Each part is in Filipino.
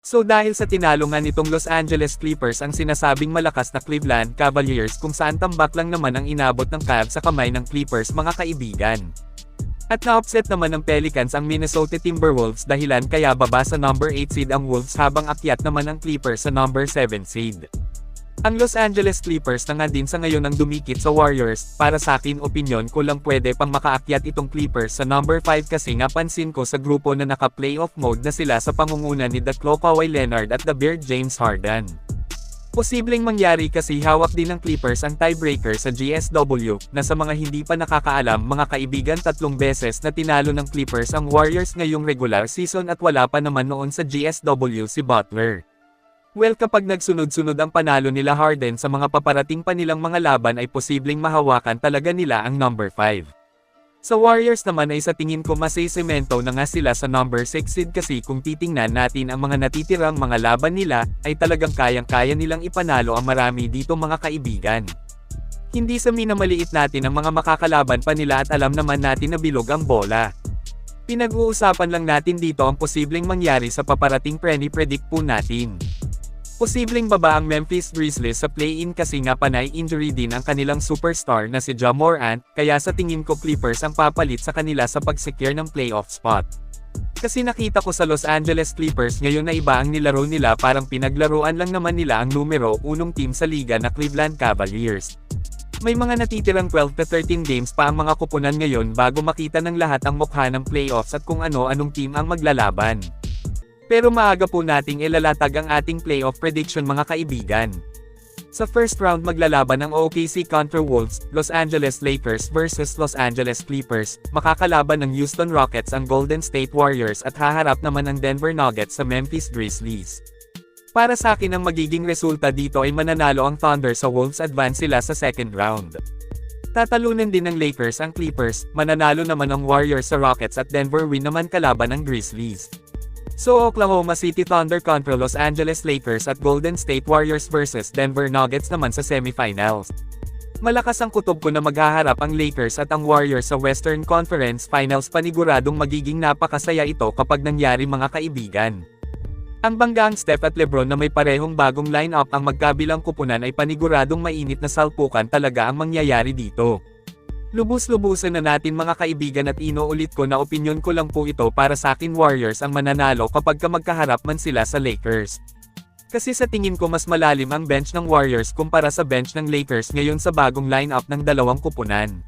So dahil sa tinalo nga nitong Los Angeles Clippers ang sinasabing malakas na Cleveland Cavaliers kung saan tambak lang naman ang inabot ng Cavs sa kamay ng Clippers mga kaibigan. At na-upset naman ng Pelicans ang Minnesota Timberwolves dahilan kaya baba sa number 8 seed ang Wolves habang akyat naman ang Clippers sa number 7 seed. Ang Los Angeles Clippers na nga din sa ngayon ang dumikit sa Warriors, para sa akin opinyon ko lang pwede pang makaakyat itong Clippers sa number 5 kasi nga pansin ko sa grupo na naka-playoff mode na sila sa pangunguna ni The Claw Kawhi Leonard at The Beard James Harden. Posibleng mangyari kasi hawak din ng Clippers ang tiebreaker sa GSW, na sa mga hindi pa nakakaalam mga kaibigan 3 beses na tinalo ng Clippers ang Warriors ngayong regular season at wala pa naman noon sa GSW si Butler. Well, kapag nagsunod-sunod ang panalo nila Harden sa mga paparating pa nilang mga laban ay posibleng mahawakan talaga nila ang number 5. Sa Warriors naman ay sa tingin ko masisemento na nga sila sa number 6 seed kasi kung titingnan natin ang mga natitirang mga laban nila, ay talagang kayang-kaya nilang ipanalo ang marami dito mga kaibigan. Hindi sa minamaliit natin ang mga makakalaban pa nila at alam naman natin na bilog ang bola. Pinag-uusapan lang natin dito ang posibleng mangyari sa paparating predict po natin. Posibleng baba ang Memphis Grizzlies sa play-in kasi nga panay injury din ang kanilang superstar na si Ja Morant, kaya sa tingin ko Clippers ang papalit sa kanila sa pag-secure ng playoff spot. Kasi nakita ko sa Los Angeles Clippers ngayon na iba ang nilaro nila, parang pinaglaruan lang naman nila ang numero 1 team sa liga na Cleveland Cavaliers. May mga natitirang 12 to 13 games pa ang mga kupunan ngayon bago makita ng lahat ang mukha ng playoffs at kung ano-anong team ang maglalaban. Pero maaga po nating ilalatag ang ating playoff prediction mga kaibigan. Sa first round maglalaban ang OKC contra Wolves, Los Angeles Lakers versus Los Angeles Clippers, makakalaban ng Houston Rockets ang Golden State Warriors at haharap naman ang Denver Nuggets sa Memphis Grizzlies. Para sa akin ang magiging resulta dito ay mananalo ang Thunder sa Wolves, advance sila sa second round. Tatalunan din ng Lakers ang Clippers, mananalo naman ang Warriors sa Rockets at Denver win naman kalaban ng Grizzlies. So Oklahoma City Thunder contra Los Angeles Lakers at Golden State Warriors versus Denver Nuggets naman sa semifinals. Malakas ang kutob ko na maghaharap ang Lakers at ang Warriors sa Western Conference Finals, paniguradong magiging napakasaya ito kapag nangyari mga kaibigan. Ang banggang Steph at LeBron na may parehong bagong lineup ang magkabilang kupunan ay paniguradong mainit na salpukan talaga ang mangyayari dito. Lubos-lubusan na natin mga kaibigan at inuulit ko na opinyon ko lang po ito, para sa akin Warriors ang mananalo kapag magkaharap man sila sa Lakers. Kasi sa tingin ko mas malalim ang bench ng Warriors kumpara sa bench ng Lakers ngayon sa bagong lineup ng dalawang kupunan.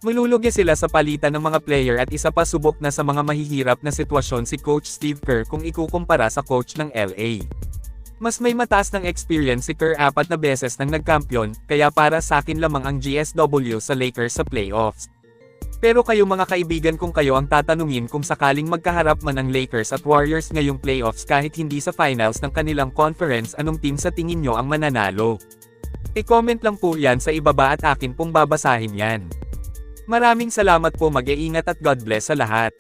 Malulugi sila sa palitan ng mga player at isa pa subok na sa mga mahihirap na sitwasyon si Coach Steve Kerr kung ikukumpara sa coach ng LA. Mas may mataas ng experience si Kerr, 4 na beses nang nagkampiyon, kaya para sa akin lamang ang GSW sa Lakers sa playoffs. Pero kayo mga kaibigan, kung kayo ang tatanungin kung sakaling magkaharap man ang Lakers at Warriors ngayong playoffs kahit hindi sa finals ng kanilang conference, anong team sa tingin nyo ang mananalo? I-comment lang po yan sa ibaba at akin pong babasahin yan. Maraming salamat po, mag-iingat at God bless sa lahat.